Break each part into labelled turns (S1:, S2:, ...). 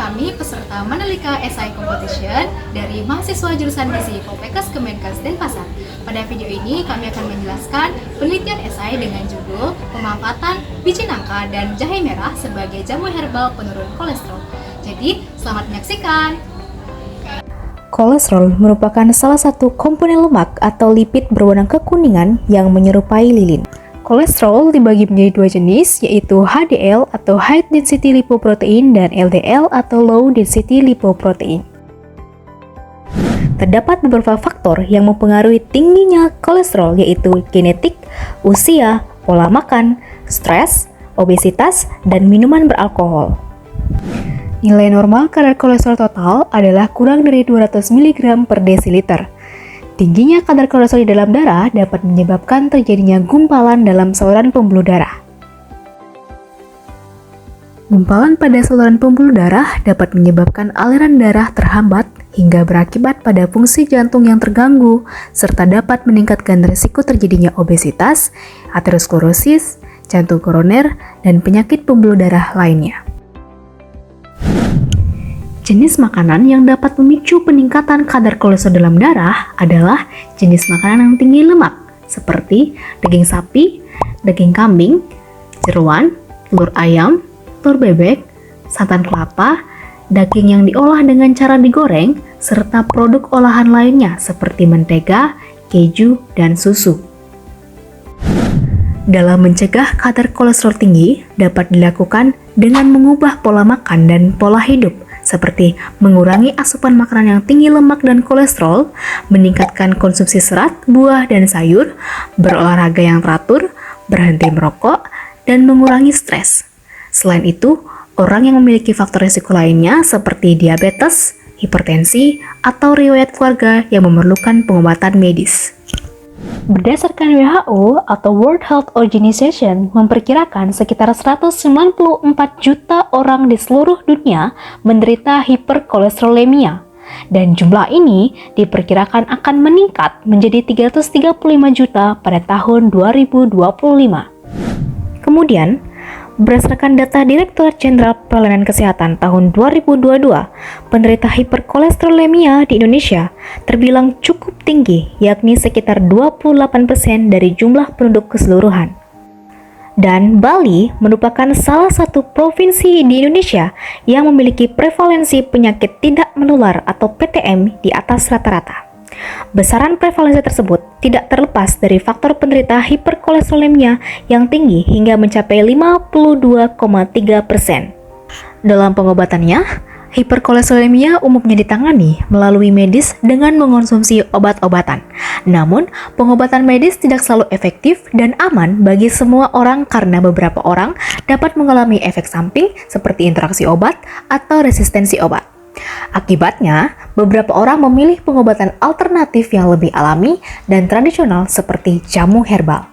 S1: Kami peserta Mandalika SI Competition dari mahasiswa jurusan Gizi Poltekkes Kemenkes Denpasar. Pada video ini kami akan menjelaskan penelitian SI dengan judul pemanfaatan biji nangka dan jahe merah sebagai jamu herbal penurun kolesterol. Jadi, selamat menyaksikan.
S2: Kolesterol merupakan salah satu komponen lemak atau lipid berwarna kekuningan yang menyerupai lilin. Kolesterol dibagi menjadi dua jenis, yaitu HDL atau High Density Lipoprotein dan LDL atau Low Density Lipoprotein. Terdapat beberapa faktor yang mempengaruhi tingginya kolesterol, yaitu genetik, usia, pola makan, stres, obesitas, dan minuman beralkohol. Nilai normal kadar kolesterol total adalah kurang dari 200 mg per desiliter. Tingginya kadar kolesterol di dalam darah dapat menyebabkan terjadinya gumpalan dalam saluran pembuluh darah. Gumpalan pada saluran pembuluh darah dapat menyebabkan aliran darah terhambat hingga berakibat pada fungsi jantung yang terganggu, serta dapat meningkatkan risiko terjadinya obesitas, aterosklerosis, jantung koroner, dan penyakit pembuluh darah lainnya. Jenis makanan yang dapat memicu peningkatan kadar kolesterol dalam darah adalah jenis makanan yang tinggi lemak, seperti daging sapi, daging kambing, jeroan, telur ayam, telur bebek, santan kelapa, daging yang diolah dengan cara digoreng, serta produk olahan lainnya seperti mentega, keju, dan susu. Dalam mencegah kadar kolesterol tinggi dapat dilakukan dengan mengubah pola makan dan pola hidup, seperti mengurangi asupan makanan yang tinggi lemak dan kolesterol, meningkatkan konsumsi serat, buah, dan sayur, berolahraga yang teratur, berhenti merokok, dan mengurangi stres. Selain itu, orang yang memiliki faktor risiko lainnya seperti diabetes, hipertensi, atau riwayat keluarga yang memerlukan pengobatan medis. Berdasarkan WHO atau World Health Organization memperkirakan sekitar 194 juta orang di seluruh dunia menderita hiperkolesterolemia, dan jumlah ini diperkirakan akan meningkat menjadi 335 juta pada tahun 2025. Kemudian, berdasarkan data Direktorat Jenderal Pelayanan Kesehatan tahun 2022, penderita hiperkolesterolemia di Indonesia terbilang cukup tinggi, yakni sekitar 28% dari jumlah penduduk keseluruhan. Dan Bali merupakan salah satu provinsi di Indonesia yang memiliki prevalensi penyakit tidak menular atau PTM di atas rata-rata. Besaran prevalensi tersebut tidak terlepas dari faktor penderita hiperkolesterolemia yang tinggi hingga mencapai 52,3%. Dalam pengobatannya, hiperkolesterolemia umumnya ditangani melalui medis dengan mengonsumsi obat-obatan. Namun, pengobatan medis tidak selalu efektif dan aman bagi semua orang karena beberapa orang dapat mengalami efek samping seperti interaksi obat atau resistensi obat. Akibatnya, beberapa orang memilih pengobatan alternatif yang lebih alami dan tradisional seperti jamu herbal.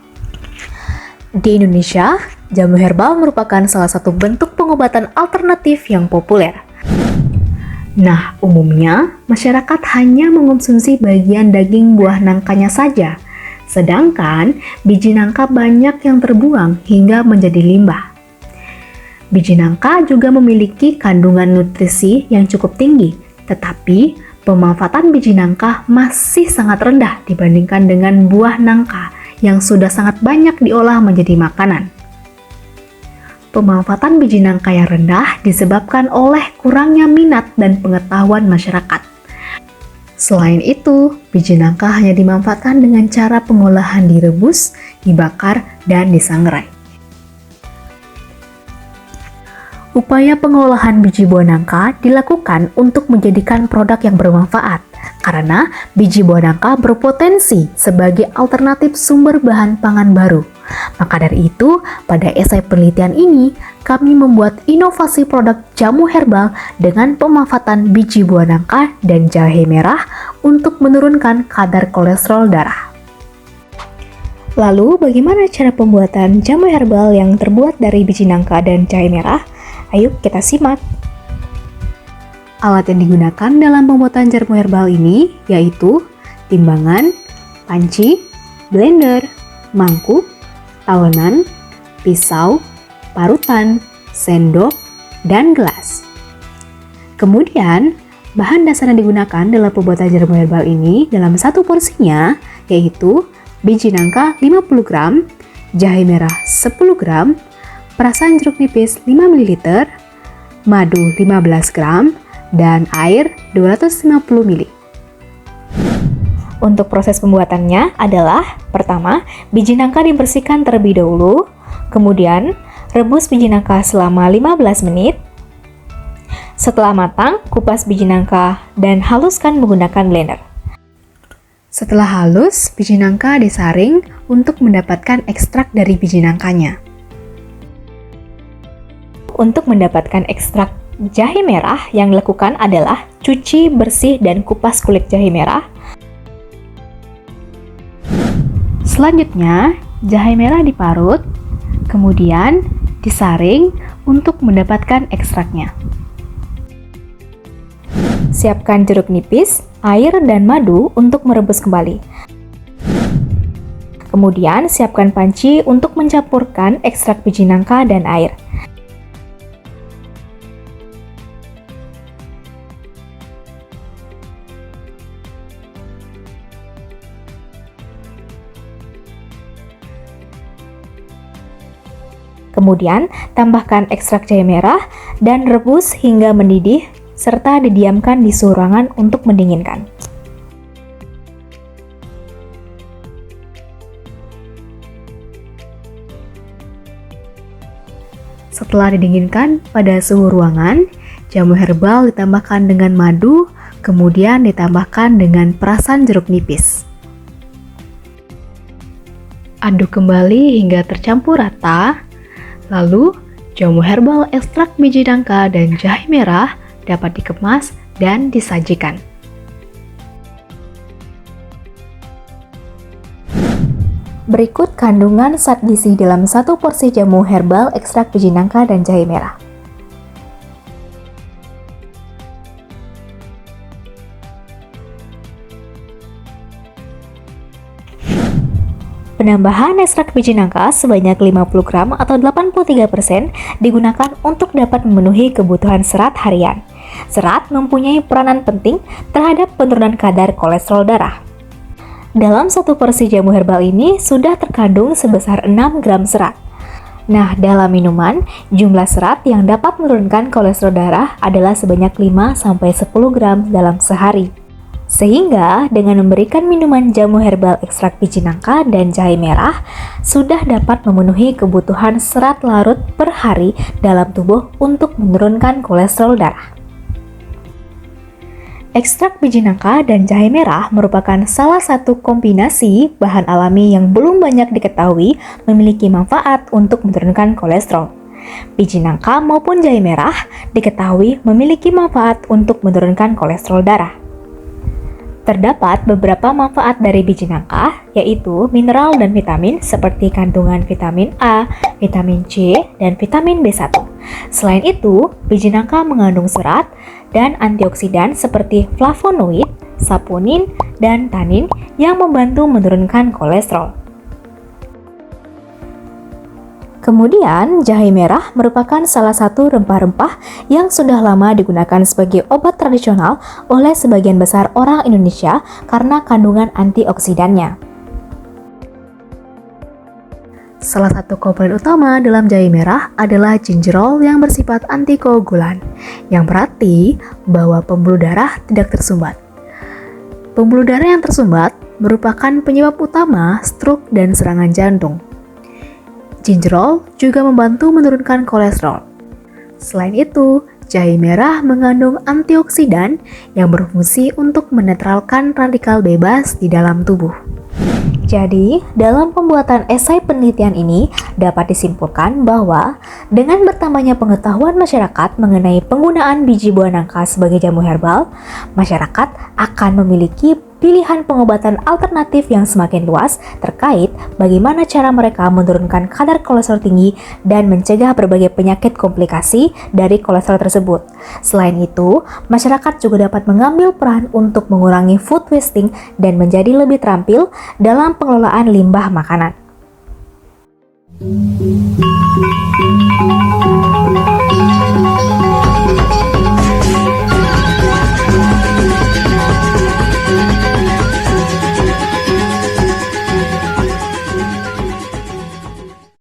S2: Di Indonesia, jamu herbal merupakan salah satu bentuk pengobatan alternatif yang populer. Nah, umumnya masyarakat hanya mengonsumsi bagian daging buah nangkanya saja, sedangkan biji nangka banyak yang terbuang hingga menjadi limbah. Biji nangka juga memiliki kandungan nutrisi yang cukup tinggi, tetapi pemanfaatan biji nangka masih sangat rendah dibandingkan dengan buah nangka yang sudah sangat banyak diolah menjadi makanan. Pemanfaatan biji nangka yang rendah disebabkan oleh kurangnya minat dan pengetahuan masyarakat. Selain itu, biji nangka hanya dimanfaatkan dengan cara pengolahan direbus, dibakar, dan disangrai. Upaya pengolahan biji buah nangka dilakukan untuk menjadikan produk yang bermanfaat, karena biji buah nangka berpotensi sebagai alternatif sumber bahan pangan baru. Maka dari itu, pada esai penelitian ini, kami membuat inovasi produk jamu herbal dengan pemanfaatan biji buah nangka dan jahe merah untuk menurunkan kadar kolesterol darah. Lalu, bagaimana cara pembuatan jamu herbal yang terbuat dari biji nangka dan jahe merah? Ayo kita simak. Alat yang digunakan dalam pembuatan jamu herbal ini yaitu timbangan, panci, blender, mangkuk, tawenan, pisau, parutan, sendok, dan gelas. Kemudian, bahan dasar yang digunakan dalam pembuatan jamu herbal ini dalam satu porsinya yaitu biji nangka 50 gram, jahe merah 10 gram, perasan jeruk nipis 5 ml, madu 15 gram, dan air 250 ml. Untuk proses pembuatannya adalah pertama, biji nangka dibersihkan terlebih dahulu, kemudian rebus biji nangka selama 15 menit. Setelah matang, kupas biji nangka dan haluskan menggunakan blender. Setelah halus, biji nangka disaring untuk mendapatkan ekstrak dari biji nangkanya. Untuk mendapatkan ekstrak jahe merah, yang dilakukan adalah cuci bersih dan kupas kulit jahe merah. Selanjutnya, jahe merah diparut, kemudian disaring untuk mendapatkan ekstraknya. Siapkan jeruk nipis, air, dan madu untuk merebus kembali. Kemudian, siapkan panci untuk mencampurkan ekstrak biji nangka dan air. Kemudian, tambahkan ekstrak jahe merah dan rebus hingga mendidih serta didiamkan di suhu ruangan untuk mendinginkan. Setelah didinginkan pada suhu ruangan, jamu herbal ditambahkan dengan madu, kemudian ditambahkan dengan perasan jeruk nipis. Aduk kembali hingga tercampur rata, lalu jamu herbal ekstrak biji nangka dan jahe merah dapat dikemas dan disajikan. Berikut kandungan zat gizi dalam satu porsi jamu herbal ekstrak biji nangka dan jahe merah. Penambahan ekstrak biji nangka sebanyak 50 gram atau 83% digunakan untuk dapat memenuhi kebutuhan serat harian. Serat mempunyai peranan penting terhadap penurunan kadar kolesterol darah. Dalam satu porsi jamu herbal ini sudah terkandung sebesar 6 gram serat. Nah, dalam minuman, jumlah serat yang dapat menurunkan kolesterol darah adalah sebanyak 5-10 gram dalam sehari. Sehingga dengan memberikan minuman jamu herbal ekstrak biji nangka dan jahe merah sudah dapat memenuhi kebutuhan serat larut per hari dalam tubuh untuk menurunkan kolesterol darah. Ekstrak biji nangka dan jahe merah merupakan salah satu kombinasi bahan alami yang belum banyak diketahui memiliki manfaat untuk menurunkan kolesterol. Biji nangka maupun jahe merah diketahui memiliki manfaat untuk menurunkan kolesterol darah. Terdapat beberapa manfaat dari biji nangka, yaitu mineral dan vitamin seperti kandungan vitamin A, vitamin C, dan vitamin B1. Selain itu, biji nangka mengandung serat dan antioksidan seperti flavonoid, saponin, dan tanin yang membantu menurunkan kolesterol. Kemudian, jahe merah merupakan salah satu rempah-rempah yang sudah lama digunakan sebagai obat tradisional oleh sebagian besar orang Indonesia karena kandungan antioksidannya. Salah satu komponen utama dalam jahe merah adalah gingerol yang bersifat antikoagulan, yang berarti bahwa pembuluh darah tidak tersumbat. Pembuluh darah yang tersumbat merupakan penyebab utama stroke dan serangan jantung. Gingerol juga membantu menurunkan kolesterol. Selain itu, jahe merah mengandung antioksidan yang berfungsi untuk menetralkan radikal bebas di dalam tubuh. Jadi, dalam pembuatan esai penelitian ini dapat disimpulkan bahwa dengan bertambahnya pengetahuan masyarakat mengenai penggunaan biji buah nangka sebagai jamu herbal, masyarakat akan memiliki pilihan pengobatan alternatif yang semakin luas terkait bagaimana cara mereka menurunkan kadar kolesterol tinggi dan mencegah berbagai penyakit komplikasi dari kolesterol tersebut. Selain itu, masyarakat juga dapat mengambil peran untuk mengurangi food wasting dan menjadi lebih terampil dalam pengelolaan limbah makanan.